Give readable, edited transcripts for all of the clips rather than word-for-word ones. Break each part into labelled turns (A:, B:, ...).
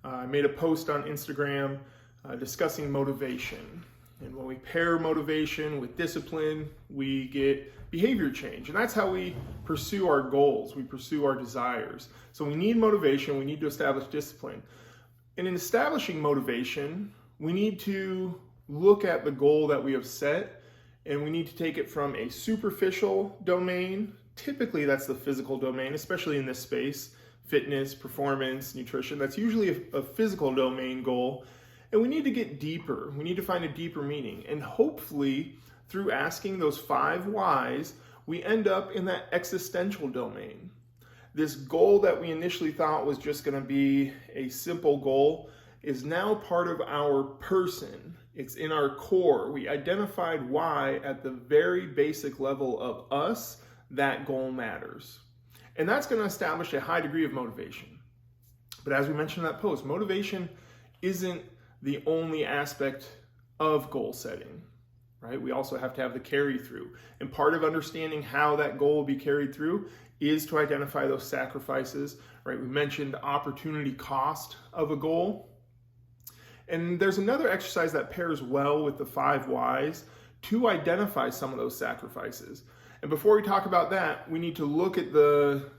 A: I made a post on Instagram discussing motivation. And when we pair motivation with discipline, we get behavior change. And that's how we pursue our goals, we pursue our desires. So we need motivation, we need to establish discipline. And in establishing motivation, we need to look at the goal that we have set, and we need to take it from a superficial domain. Typically, that's the physical domain, especially in this space, fitness, performance, nutrition. That's usually a physical domain goal. And we need to get deeper. We need to find a deeper meaning. And hopefully, through asking those 5 whys, we end up in that existential domain. This goal that we initially thought was just going to be a simple goal is now part of our person. It's in our core. We identified why at the very basic level of us, that goal matters. And that's going to establish a high degree of motivation. But as we mentioned in that post, motivation isn't the only aspect of goal setting, right? We also have to have the carry through. And part of understanding how that goal will be carried through is to identify those sacrifices, right? We mentioned opportunity cost of a goal. And there's another exercise that pairs well with the 5 whys to identify some of those sacrifices. And before we talk about that, we need to look at the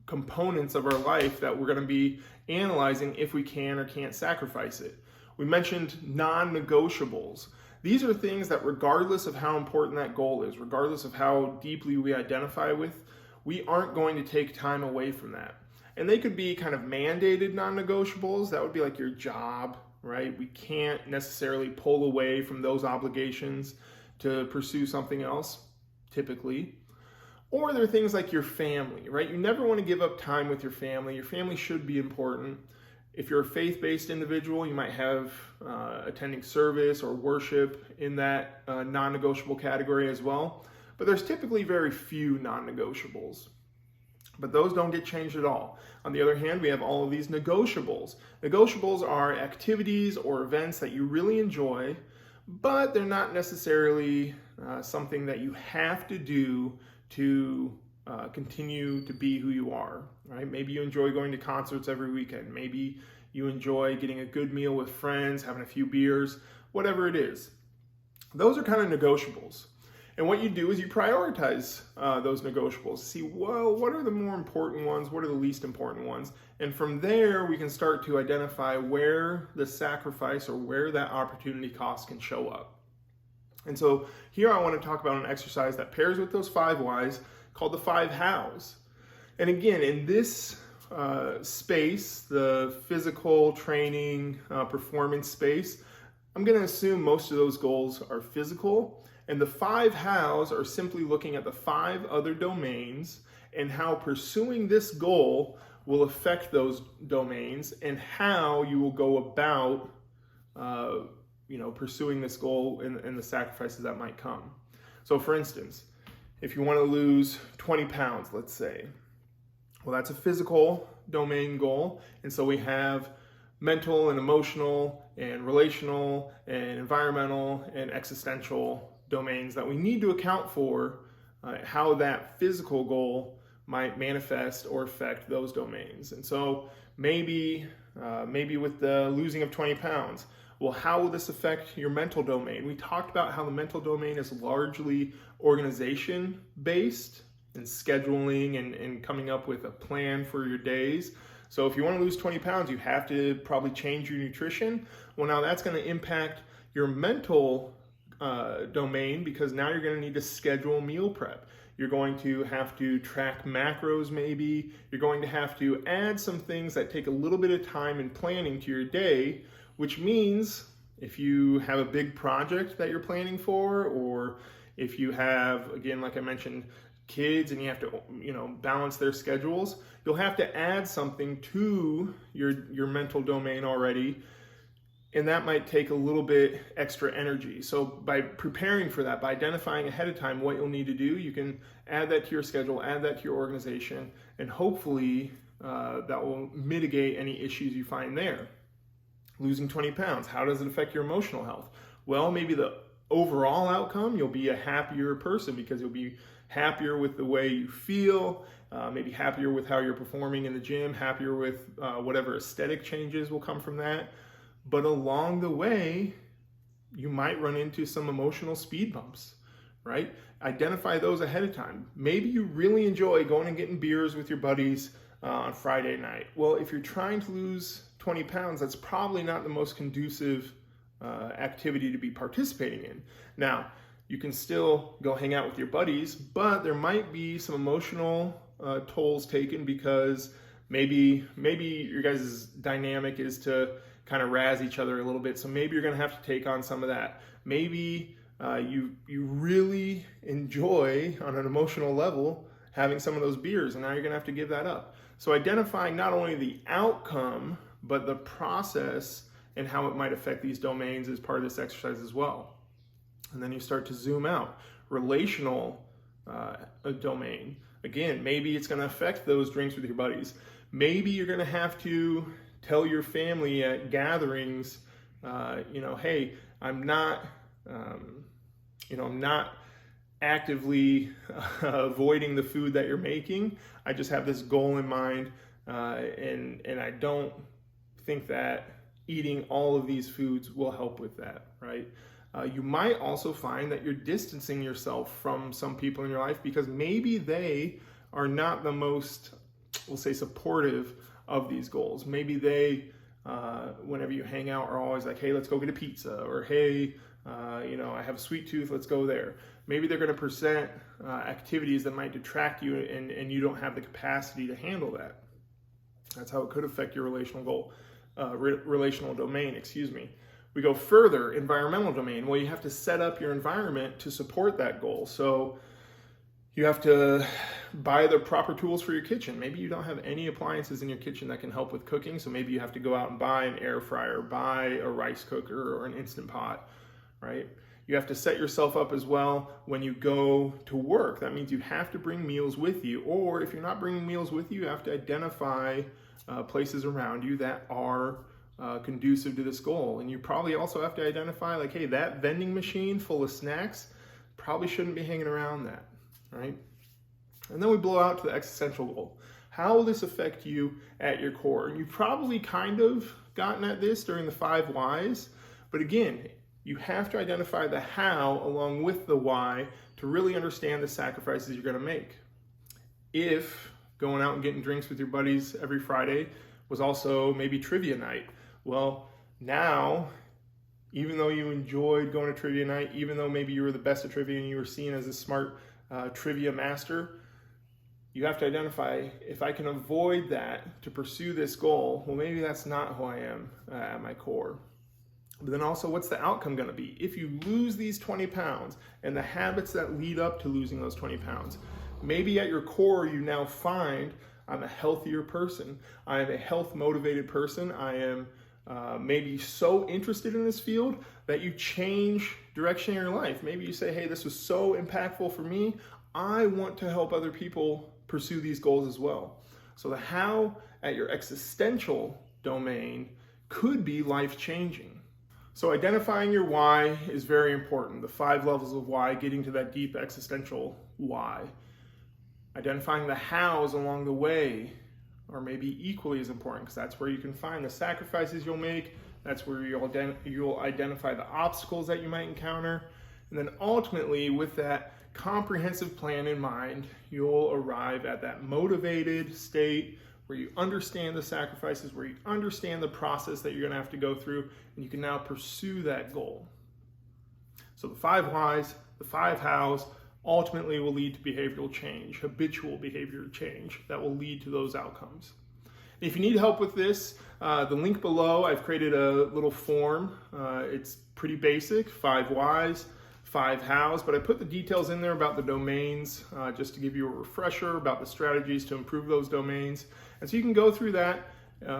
A: components of our life that we're going to be analyzing if we can or can't sacrifice it. We mentioned non-negotiables. These are things that regardless of how important that goal is, regardless of how deeply we identify with, we aren't going to take time away from that. And they could be kind of mandated non-negotiables. That would be like your job, right? We can't necessarily pull away from those obligations to pursue something else, typically. Or there are things like your family, right? You never want to give up time with your family. Your family should be important. If you're a faith-based individual, you might have attending service or worship in that non-negotiable category as well. But there's typically very few non-negotiables. But those don't get changed at all. On the other hand, we have all of these negotiables. Negotiables are activities or events that you really enjoy, but they're not necessarily something that you have to do to continue to be who you are, right? Maybe you enjoy going to concerts every weekend. Maybe you enjoy getting a good meal with friends, having a few beers, whatever it is. Those are kind of negotiables. And what you do is you prioritize those negotiables. See, well, what are the more important ones? What are the least important ones? And from there, we can start to identify where the sacrifice or where that opportunity cost can show up. And so here I want to talk about an exercise that pairs with those 5 whys called the 5 hows. And again, in this space, the physical training, performance space, I'm going to assume most of those goals are physical. And the 5 hows are simply looking at the 5 other domains and how pursuing this goal will affect those domains and how you will go about pursuing this goal and the sacrifices that might come. So for instance, if you want to lose 20 pounds, let's say, well, that's a physical domain goal. And so we have mental and emotional and relational and environmental and existential domains that we need to account for how that physical goal might manifest or affect those domains. And so maybe with the losing of 20 pounds, well, how will this affect your mental domain? We talked about how the mental domain is largely organization-based and scheduling and coming up with a plan for your days. So if you want to lose 20 pounds, you have to probably change your nutrition. Well, now that's going to impact your mental domain because now you're going to need to schedule meal prep. You're going to have to track macros maybe. You're going to have to add some things that take a little bit of time and planning to your day, which means if you have a big project that you're planning for, or if you have, again, like I mentioned, kids and you have to, balance their schedules, you'll have to add something to your mental domain already. And that might take a little bit extra energy. So by preparing for that, by identifying ahead of time what you'll need to do, you can add that to your schedule, add that to your organization, and hopefully that will mitigate any issues you find there. Losing 20 pounds, how does it affect your emotional health? Well, maybe the overall outcome, you'll be a happier person because you'll be happier with the way you feel, maybe happier with how you're performing in the gym, happier with whatever aesthetic changes will come from that. But along the way, you might run into some emotional speed bumps, right? Identify those ahead of time. Maybe you really enjoy going and getting beers with your buddies on Friday night. Well, if you're trying to lose 20 pounds, that's probably not the most conducive activity to be participating in. Now, you can still go hang out with your buddies, but there might be some emotional tolls taken because maybe your guys' dynamic is to kind of razz each other a little bit. So maybe you're going to have to take on some of that. Maybe you really enjoy on an emotional level having some of those beers, and now you're going to have to give that up. So identifying not only the outcome, but the process and how it might affect these domains is part of this exercise as well. And then you start to zoom out. Relational domain. Again, maybe it's going to affect those drinks with your buddies. Maybe you're going to have to tell your family at gatherings, hey, I'm not actively avoiding the food that you're making. I just have this goal in mind, and I don't think that eating all of these foods will help with that, right? You might also find that you're distancing yourself from some people in your life because maybe they are not the most, we'll say, supportive of these goals. Maybe they, whenever you hang out, are always like, hey, let's go get a pizza, or hey, I have a sweet tooth, let's go there. Maybe they're going to present activities that might detract you, and you don't have the capacity to handle that. That's how it could affect your relational goal, relational domain, We go further, environmental domain. Well, you have to set up your environment to support that goal. So you have to buy the proper tools for your kitchen. Maybe you don't have any appliances in your kitchen that can help with cooking, so maybe you have to go out and buy an air fryer, buy a rice cooker or an Instant Pot, right? You have to set yourself up as well when you go to work. That means you have to bring meals with you, or if you're not bringing meals with you, you have to identify places around you that are conducive to this goal. And you probably also have to identify, like, hey, that vending machine full of snacks, probably shouldn't be hanging around that, right? And then we blow out to the existential goal. How will this affect you at your core? And you've probably kind of gotten at this during the 5 whys, but again, you have to identify the how along with the why to really understand the sacrifices you're going to make. If going out and getting drinks with your buddies every Friday was also maybe trivia night, well, now, even though you enjoyed going to trivia night, even though maybe you were the best at trivia and you were seen as a smart trivia master, you have to identify, if I can avoid that to pursue this goal, well, maybe that's not who I am at my core. But then also, what's the outcome going to be? If you lose these 20 pounds and the habits that lead up to losing those 20 pounds, maybe at your core you now find, I'm a healthier person. I am a health-motivated person. I am maybe so interested in this field that you change direction in your life. Maybe you say, hey, this was so impactful for me. I want to help other people pursue these goals as well. So the how at your existential domain could be life-changing. So identifying your why is very important. The 5 levels of why, getting to that deep existential why. Identifying the hows along the way are maybe equally as important, because that's where you can find the sacrifices you'll make. That's where you'll identify the obstacles that you might encounter. And then ultimately, with that comprehensive plan in mind, you'll arrive at that motivated state where you understand the sacrifices, where you understand the process that you're going to have to go through, and you can now pursue that goal. So the 5 whys, the 5 hows, ultimately will lead to behavioral change, habitual behavior change that will lead to those outcomes. If you need help with this, the link below, I've created a little form. It's pretty basic, 5 whys, 5 hows, but I put the details in there about the domains just to give you a refresher about the strategies to improve those domains. And so you can go through that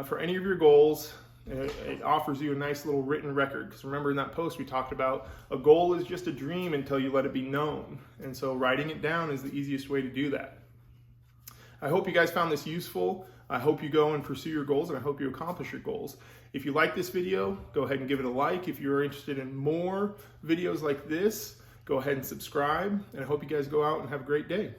A: for any of your goals. It offers you a nice little written record, because remember in that post we talked about a goal is just a dream until you let it be known. And so writing it down is the easiest way to do that. I hope you guys found this useful. I hope you go and pursue your goals, and I hope you accomplish your goals. If you like this video, go ahead and give it a like. If you're interested in more videos like this, go ahead and subscribe. And I hope you guys go out and have a great day.